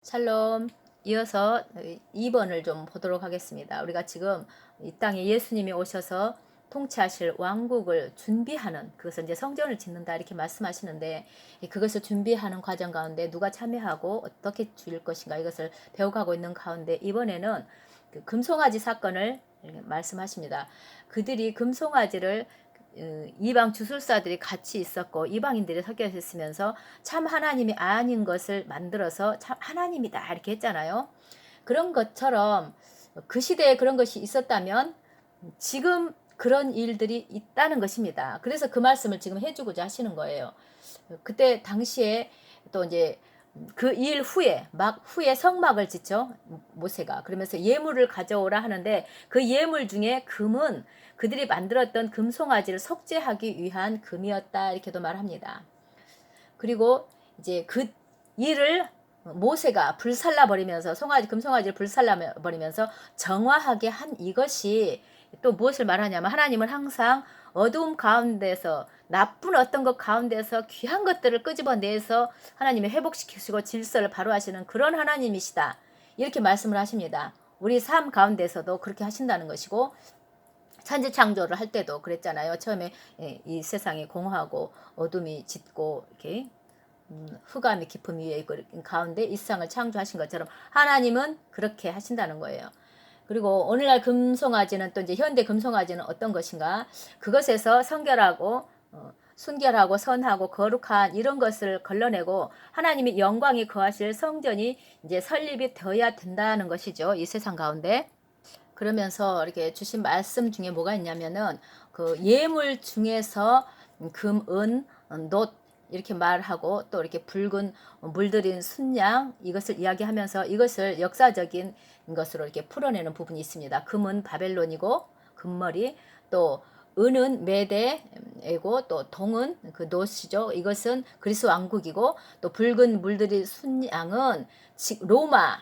샬롬. 이어서 2번을 좀 보도록 하겠습니다. 우리가 지금 이 땅에 예수님이 오셔서 통치하실 왕국을 준비하는, 그것을 이제 성전을 짓는다 이렇게 말씀하시는데, 그것을 준비하는 과정 가운데 누가 참여하고 어떻게 줄 것인가 이것을 배워가고 있는 가운데, 이번에는 그 금송아지 사건을 말씀하십니다. 그들이 금송아지를 이방 주술사들이 같이 있었고 이방인들이 섞여 있으면서 참 하나님이 아닌 것을 만들어서 참 하나님이다 이렇게 했잖아요. 그런 것처럼 그 시대에 그런 것이 있었다면 지금 그런 일들이 있다는 것입니다. 그래서 그 말씀을 지금 해주고자 하시는 거예요. 그때 당시에 또 이제 그 일 후에 후에 성막을 짓죠, 모세가. 그러면서 예물을 가져오라 하는데, 그 예물 중에 금은 그들이 만들었던 금송아지를 속죄하기 위한 금이었다 이렇게도 말합니다. 그리고 이제 그 일을 모세가 불살라 버리면서 금송아지를 불살라 버리면서 정화하게 한 이것이 또 무엇을 말하냐면, 하나님은 항상 어두움 가운데서, 나쁜 어떤 것 가운데서 귀한 것들을 끄집어내서 하나님이 회복시키시고 질서를 바로 하시는 그런 하나님이시다 이렇게 말씀을 하십니다. 우리 삶 가운데서도 그렇게 하신다는 것이고, 천지 창조를 할 때도 그랬잖아요. 처음에 이 세상이 공허하고 어둠이 짙고 이렇게 흑암이 깊음 위에 가운데 이 세상을 창조하신 것처럼 하나님은 그렇게 하신다는 거예요. 그리고 오늘날 금송아지는, 또 이제 현대 금송아지는 어떤 것인가? 그것에서 성결하고 순결하고 선하고 거룩한 이런 것을 걸러내고 하나님의 영광이 거하실 성전이 이제 설립이 되어야 된다는 것이죠, 이 세상 가운데. 그러면서 이렇게 주신 말씀 중에 뭐가 있냐면은, 그 예물 중에서 금, 은, 놋 이렇게 말하고, 또 이렇게 붉은 물들인 순양 이것을 이야기하면서 이것을 역사적인 것으로 이렇게 풀어내는 부분이 있습니다. 금은 바벨론이고 금머리, 또 은은 메대이고, 또 동은 그 놋이죠. 이것은 그리스 왕국이고, 또 붉은 물들인 순양은 로마.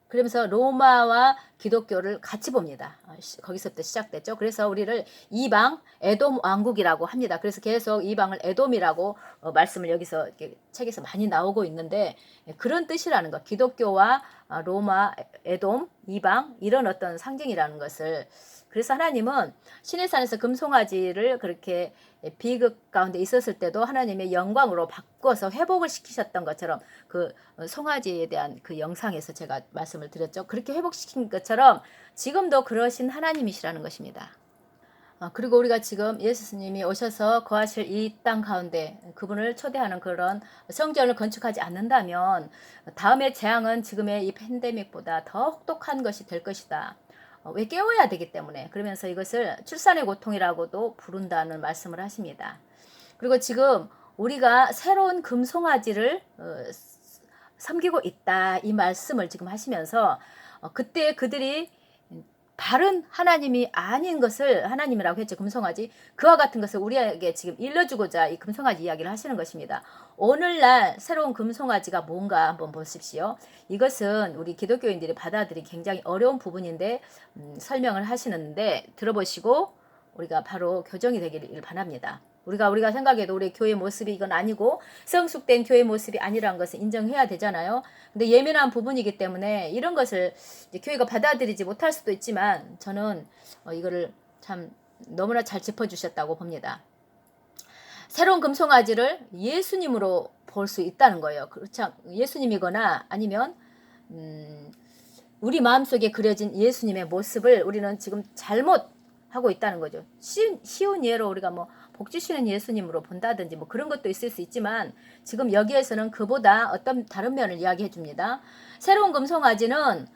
그러면서 로마와 기독교를 같이 봅니다. 거기서부터 시작됐죠. 그래서 우리를 이방 에돔 왕국이라고 합니다. 그래서 계속 이방을 에돔이라고 말씀을 여기서 책에서 많이 나오고 있는데, 그런 뜻이라는 것, 기독교와 로마, 에돔, 이방 이런 어떤 상징이라는 것을. 그래서 하나님은 신의 산에서 금송아지를 그렇게 비극 가운데 있었을 때도 하나님의 영광으로 바꿔서 회복을 시키셨던 것처럼, 그 송아지에 대한 그 영상에서 제가 말씀을 드렸죠. 그렇게 회복시킨 것처럼 지금도 그러신 하나님이시라는 것입니다. 그리고 우리가 지금 예수님이 오셔서 거하실 이 땅 가운데 그분을 초대하는 그런 성전을 건축하지 않는다면 다음의 재앙은 지금의 이 팬데믹보다 더 혹독한 것이 될 것이다. 왜? 깨워야 되기 때문에. 그러면서 이것을 출산의 고통이라고도 부른다는 말씀을 하십니다. 그리고 지금 우리가 새로운 금송아지를 섬기고 있다 이 말씀을 지금 하시면서, 그때 그들이 다른 하나님이 아닌 것을 하나님이라고 했죠. 금송아지, 그와 같은 것을 우리에게 지금 일러주고자 이 금송아지 이야기를 하시는 것입니다. 오늘날 새로운 금송아지가 뭔가 한번 보십시오. 이것은 우리 기독교인들이 받아들이기 굉장히 어려운 부분인데 설명을 하시는데 들어보시고 우리가 바로 교정이 되기를 바랍니다. 우리가 생각해도 우리 교회 모습이 이건 아니고 성숙된 교회 모습이 아니라는 것을 인정해야 되잖아요. 근데 예민한 부분이기 때문에 이런 것을 이제 교회가 받아들이지 못할 수도 있지만, 저는 이거를 참 너무나 잘 짚어주셨다고 봅니다. 새로운 금송아지를 예수님으로 볼 수 있다는 거예요. 그렇죠? 예수님이거나 아니면 우리 마음속에 그려진 예수님의 모습을 우리는 지금 잘못 하고 있다는 거죠. 쉬운 예로 우리가 뭐 복 주시는 예수님으로 본다든지 뭐 그런 것도 있을 수 있지만, 지금 여기에서는 그보다 어떤 다른 면을 이야기해 줍니다. 새로운 금송아지는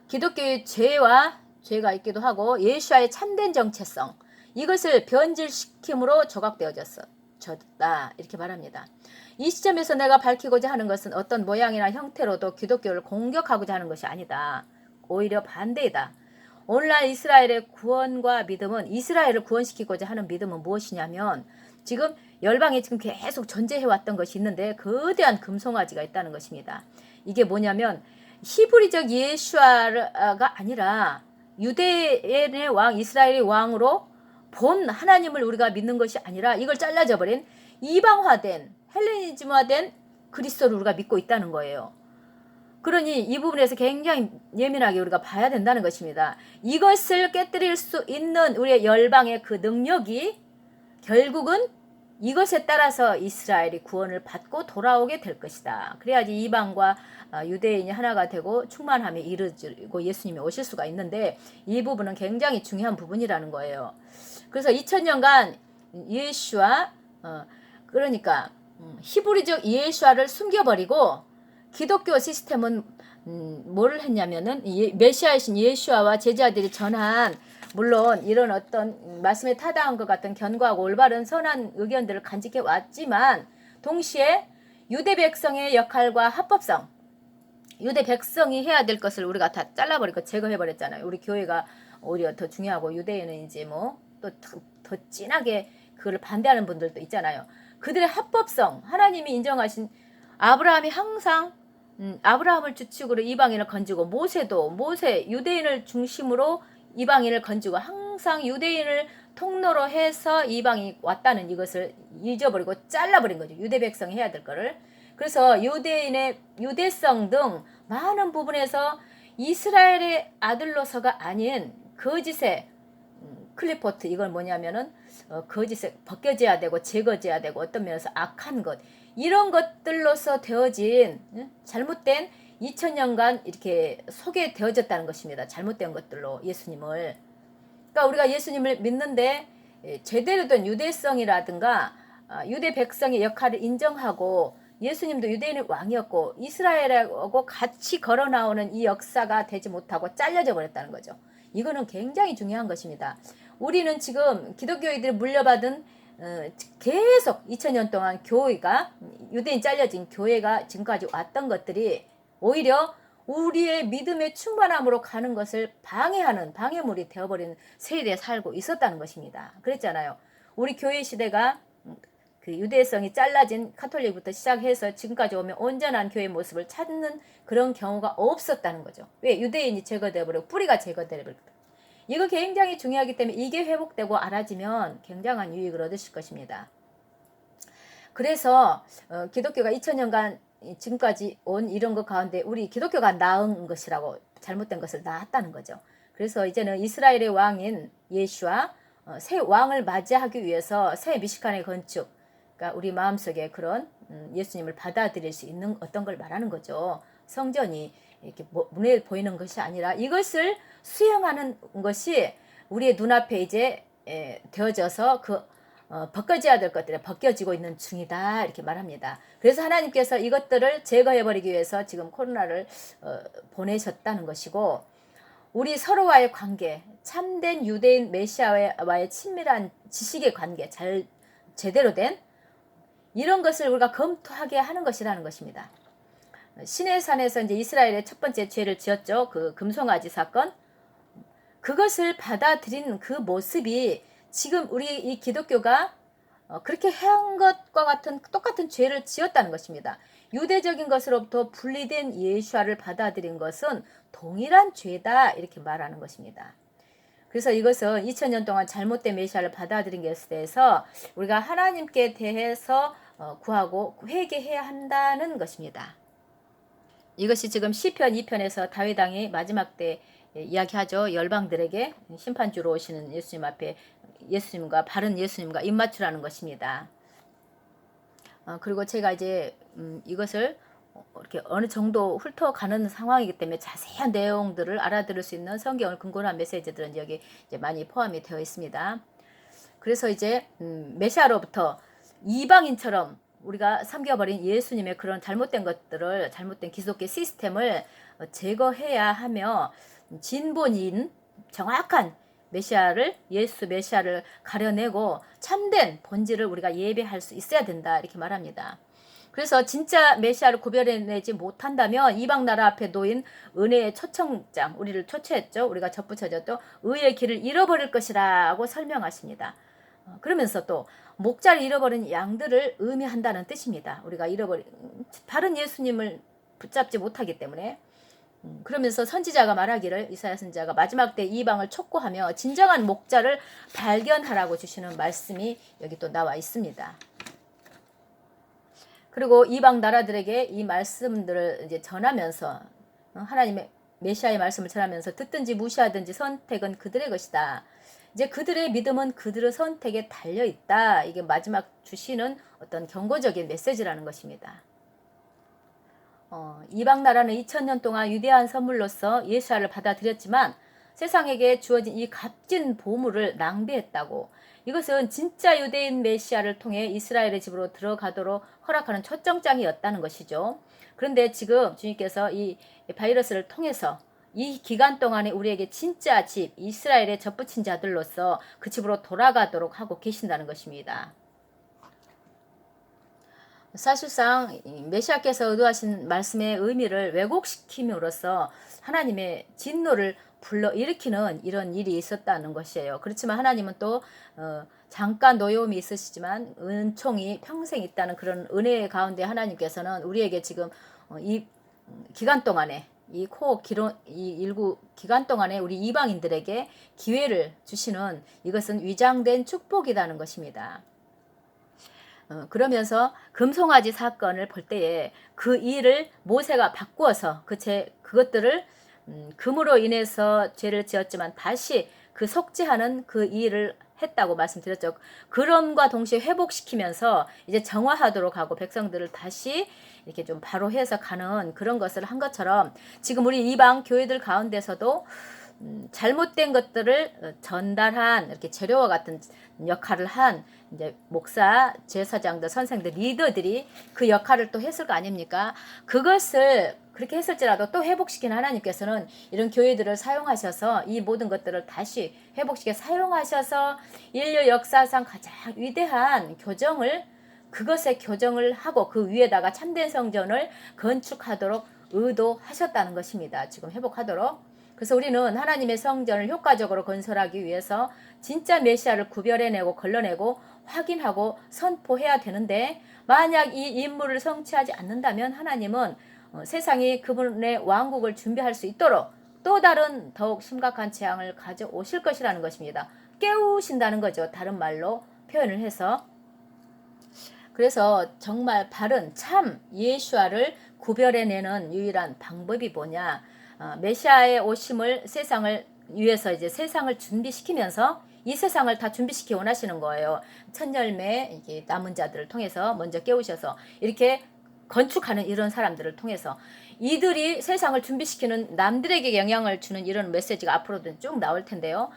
기독교의 죄가 있기도 하고 예수와의 참된 정체성, 이것을 변질시킴으로 조각되어졌다 이렇게 말합니다. 이 시점에서 내가 밝히고자 하는 것은 어떤 모양이나 형태로도 기독교를 공격하고자 하는 것이 아니다. 오히려 반대이다. 오늘날 이스라엘의 구원과 믿음은, 이스라엘을 구원시키고자 하는 믿음은 무엇이냐면, 지금 열방에 지금 계속 존재해왔던 것이 있는데 거대한 금송아지가 있다는 것입니다. 이게 뭐냐면 히브리적 예수아가 아니라 유대인의 왕, 이스라엘의 왕으로 본 하나님을 우리가 믿는 것이 아니라 이걸 잘라져 버린 이방화된 헬레니즘화된 그리스도를 우리가 믿고 있다는 거예요. 그러니 이 부분에서 굉장히 예민하게 우리가 봐야 된다는 것입니다. 이것을 깨뜨릴 수 있는 우리의 열방의 그 능력이 결국은 이것에 따라서 이스라엘이 구원을 받고 돌아오게 될 것이다. 그래야지 이방과 유대인이 하나가 되고 충만함이 이루어지고 예수님이 오실 수가 있는데, 이 부분은 굉장히 중요한 부분이라는 거예요. 그래서 2000년간 예수와 그러니까 히브리적 예수와를 숨겨버리고 기독교 시스템은 뭘 했냐면은 메시아이신 예수와와 제자들이 전한, 물론 이런 어떤 말씀에 타당한 것 같은 견고하고 올바른 선한 의견들을 간직해 왔지만, 동시에 유대 백성의 역할과 합법성, 유대 백성이 해야 될 것을 우리가 다 잘라버리고 제거해버렸잖아요. 우리 교회가 오히려 더 중요하고 유대인은 이제 뭐 또 더 진하게 그걸 반대하는 분들도 있잖아요. 그들의 합법성, 하나님이 인정하신, 아브라함이 항상 아브라함을 주축으로 이방인을 건지고, 모세 유대인을 중심으로 이방인을 건지고, 항상 유대인을 통로로 해서 이방이 왔다는 이것을 잊어버리고 잘라버린 거죠. 유대 백성이 해야 될 거를. 그래서 유대인의 유대성 등 많은 부분에서 이스라엘의 아들로서가 아닌 거짓의 클리포트, 이건 뭐냐면은 거짓에 벗겨져야 되고 제거져야 되고 어떤 면에서 악한 것, 이런 것들로서 되어진 잘못된 2000년간 이렇게 소개되어졌다는 것입니다. 잘못된 것들로 예수님을. 그러니까 우리가 예수님을 믿는데 제대로 된 유대성이라든가 유대 백성의 역할을 인정하고, 예수님도 유대인의 왕이었고 이스라엘하고 같이 걸어 나오는 이 역사가 되지 못하고 잘려져 버렸다는 거죠. 이거는 굉장히 중요한 것입니다. 우리는 지금 기독교인들이 물려받은 계속 2000년 동안 교회가, 유대인 잘려진 교회가 지금까지 왔던 것들이 오히려 우리의 믿음의 충만함으로 가는 것을 방해하는 방해물이 되어버린 세대에 살고 있었다는 것입니다. 그랬잖아요. 우리 교회 시대가 그 유대성이 잘라진 카톨릭부터 시작해서 지금까지 오면 온전한 교회 모습을 찾는 그런 경우가 없었다는 거죠. 왜? 유대인이 제거되어버리고 뿌리가 제거되어버리고. 이거 굉장히 중요하기 때문에 이게 회복되고 알아지면 굉장한 유익을 얻으실 것입니다. 그래서 기독교가 2000년간 지금까지 온 이런 것 가운데 우리 기독교가 나은 것이라고, 잘못된 것을 낳았다는 거죠. 그래서 이제는 이스라엘의 왕인 예수와 새 왕을 맞이하기 위해서 새 미시간의 건축, 그러니까 우리 마음속에 그런 예수님을 받아들일 수 있는 어떤 걸 말하는 거죠. 성전이 이렇게 눈에 보이는 것이 아니라 이것을 수용하는 것이 우리의 눈앞에 이제 되어져서 벗겨져야 될 것들이 벗겨지고 있는 중이다, 이렇게 말합니다. 그래서 하나님께서 이것들을 제거해버리기 위해서 지금 코로나를 보내셨다는 것이고, 우리 서로와의 관계, 참된 유대인 메시아와의 친밀한 지식의 관계, 제대로 된 이런 것을 우리가 검토하게 하는 것이라는 것입니다. 시내산에서 이제 이스라엘의 첫 번째 죄를 지었죠. 그 금송아지 사건. 그것을 받아들인 그 모습이 지금 우리 이 기독교가 그렇게 한 것과 같은 똑같은 죄를 지었다는 것입니다. 유대적인 것으로부터 분리된 예수와를 받아들인 것은 동일한 죄다, 이렇게 말하는 것입니다. 그래서 이것은 2000년 동안 잘못된 메시아를 받아들인 것에 대해서 우리가 하나님께 대해서 구하고 회개해야 한다는 것입니다. 이것이 지금 시편 2편에서 다윗 왕이 마지막 때 이야기하죠. 열방들에게 심판주로 오시는 예수님 앞에 예수님과 바른 예수님과 입맞추라는 것입니다. 그리고 제가 이제 이것을 이렇게 어느 정도 훑어가는 상황이기 때문에 자세한 내용들을 알아들을 수 있는 성경을 근거로 한 메시지들은 여기 이제 많이 포함이 되어 있습니다. 그래서 이제 메시아로부터 이방인처럼 우리가 섬겨버린 예수님의 그런 잘못된 것들을, 잘못된 기독교 시스템을 제거해야 하며, 진본인 정확한 메시아를, 예수 메시아를 가려내고 참된 본질을 우리가 예배할 수 있어야 된다, 이렇게 말합니다. 그래서 진짜 메시아를 구별해내지 못한다면 이방 나라 앞에 놓인 은혜의 초청장, 우리를 초청했죠. 우리가 접붙여졌죠. 의의 길을 잃어버릴 것이라고 설명하십니다. 그러면서 또 목자를 잃어버린 양들을 의미한다는 뜻입니다. 우리가 바른 예수님을 붙잡지 못하기 때문에. 그러면서 선지자가 말하기를, 이사야 선지자가 마지막 때 이방을 촉구하며 진정한 목자를 발견하라고 주시는 말씀이 여기 또 나와 있습니다. 그리고 이방 나라들에게 이 말씀들을 이제 전하면서 하나님의 메시아의 말씀을 전하면서 듣든지 무시하든지 선택은 그들의 것이다. 이제 그들의 믿음은 그들의 선택에 달려 있다. 이게 마지막 주시는 어떤 경고적인 메시지라는 것입니다. 이방 나라는 2000년 동안 위대한 선물로서 예수를 받아들였지만 세상에게 주어진 이 값진 보물을 낭비했다고. 이것은 진짜 유대인 메시아를 통해 이스라엘의 집으로 들어가도록 허락하는 초청장이었다는 것이죠. 그런데 지금 주님께서 이 바이러스를 통해서 이 기간 동안에 우리에게 진짜 집, 이스라엘의 접붙인 자들로서 그 집으로 돌아가도록 하고 계신다는 것입니다. 사실상 메시아께서 의도하신 말씀의 의미를 왜곡시킴으로써 하나님의 진노를 불러일으키는 이런 일이 있었다는 것이에요. 그렇지만 하나님은 또 잠깐 노여움이 있으시지만 은총이 평생 있다는 그런 은혜 가운데 하나님께서는 우리에게 지금 이 기간 동안에 이 일구 기간 동안에 우리 이방인들에게 기회를 주시는 이것은 위장된 축복이라는 것입니다. 그러면서 금송아지 사건을 볼 때에 그 일을 모세가 바꾸어서 그것들을 금으로 인해서 죄를 지었지만 다시 그 속죄하는 그 일을 했다고 말씀드렸죠. 그럼과 동시에 회복시키면서 이제 정화하도록 하고 백성들을 다시 이렇게 좀 바로 해석하는 그런 것을 한 것처럼 지금 우리 이방 교회들 가운데서도 잘못된 것들을 전달한 이렇게 재료와 같은 역할을 한 이제 목사, 제사장들, 선생들, 리더들이 그 역할을 또 했을 거 아닙니까? 그것을 그렇게 했을지라도 또 회복시킨 하나님께서는 이런 교회들을 사용하셔서 이 모든 것들을 다시 회복시켜 사용하셔서 인류 역사상 가장 위대한 그것의 교정을 하고 그 위에다가 참된 성전을 건축하도록 의도하셨다는 것입니다. 지금 회복하도록. 그래서 우리는 하나님의 성전을 효과적으로 건설하기 위해서 진짜 메시아를 구별해내고 걸러내고 확인하고 선포해야 되는데 만약 이 임무를 성취하지 않는다면 하나님은 세상이 그분의 왕국을 준비할 수 있도록 또 다른 더욱 심각한 재앙을 가져오실 것이라는 것입니다. 깨우신다는 거죠. 다른 말로 표현을 해서. 그래서 정말 바른 참 예수아를 구별해내는 유일한 방법이 뭐냐? 메시아의 오심을 세상을 위해서 이제 세상을 준비시키면서 이 세상을 다 준비시키 원하시는 거예요. 첫 열매 남은 자들을 통해서 먼저 깨우셔서 이렇게 건축하는 이런 사람들을 통해서 이들이 세상을 준비시키는 남들에게 영향을 주는 이런 메시지가 앞으로도 쭉 나올 텐데요.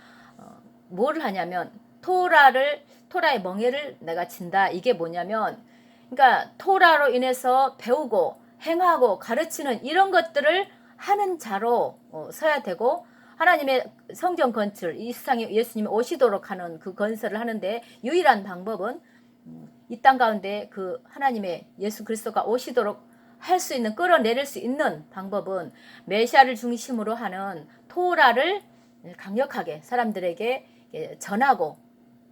뭘 하냐면 토라의 멍에를 내가 진다. 이게 뭐냐면 그러니까 토라로 인해서 배우고 행하고 가르치는 이런 것들을 하는 자로 서야 되고 하나님의 성전 건축 이 세상에 예수님이 오시도록 하는 그 건설을 하는데 유일한 방법은 이 땅 가운데 그 하나님의 예수 그리스도가 오시도록 할 수 있는 끌어내릴 수 있는 방법은 메시아를 중심으로 하는 토라를 강력하게 사람들에게 전하고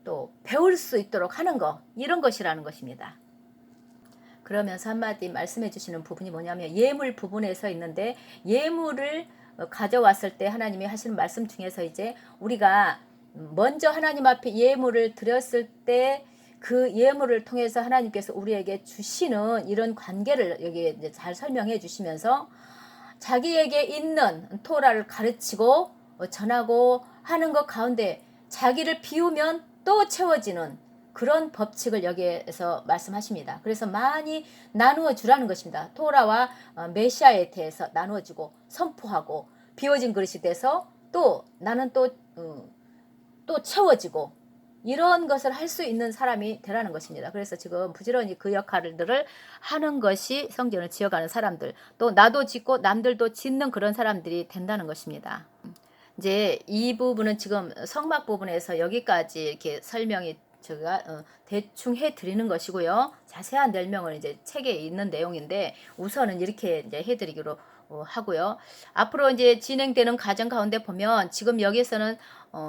또 배울 수 있도록 하는 것 이런 것이라는 것입니다. 그러면서 한마디 말씀해 주시는 부분이 뭐냐면 예물 부분에서 있는데 예물을 가져왔을 때 하나님이 하시는 말씀 중에서 이제 우리가 먼저 하나님 앞에 예물을 드렸을 때 그 예물을 통해서 하나님께서 우리에게 주시는 이런 관계를 여기에 이제 잘 설명해 주시면서 자기에게 있는 토라를 가르치고 전하고 하는 것 가운데 자기를 비우면 또 채워지는 그런 법칙을 여기에서 말씀하십니다. 그래서 많이 나누어 주라는 것입니다. 토라와 메시아에 대해서 나누어 주고 선포하고 비워진 그릇이 돼서 또 나는 또 채워지고 이런 것을 할 수 있는 사람이 되라는 것입니다. 그래서 지금 부지런히 그 역할들을 하는 것이 성전을 지어가는 사람들 또 나도 짓고 남들도 짓는 그런 사람들이 된다는 것입니다. 이제 이 부분은 지금 성막 부분에서 여기까지 이렇게 설명이 제가 대충 해드리는 것이고요. 자세한 설명은 이제 책에 있는 내용인데 우선은 이렇게 이제 해드리기로 하고요. 앞으로 이제 진행되는 과정 가운데 보면 지금 여기에서는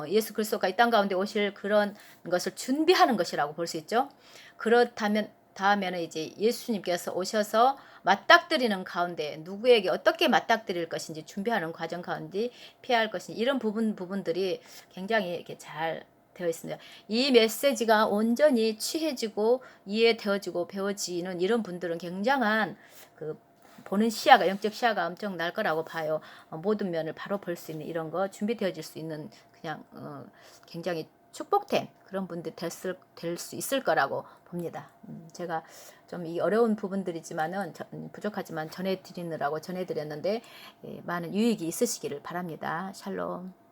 예수 그리스도가 이 땅 가운데 오실 그런 것을 준비하는 것이라고 볼 수 있죠. 그렇다면 다음에는 이제 예수님께서 오셔서 맞닥뜨리는 가운데 누구에게 어떻게 맞닥뜨릴 것인지 준비하는 과정 가운데 피할 것인지 이런 부분들이 굉장히 이렇게 잘 되어 있습니다. 이 메시지가 온전히 취해지고 이해되어지고 배워지는 이런 분들은 굉장한 그 보는 시야가 영적 시야가 엄청 날 거라고 봐요. 모든 면을 바로 볼 수 있는 이런 거 준비되어질 수 있는 그냥 굉장히 축복된 그런 분들 될 수 있을 거라고 봅니다. 제가 좀 이 어려운 부분들이지만은 부족하지만 전해드리느라고 전해드렸는데 많은 유익이 있으시기를 바랍니다. 샬롬.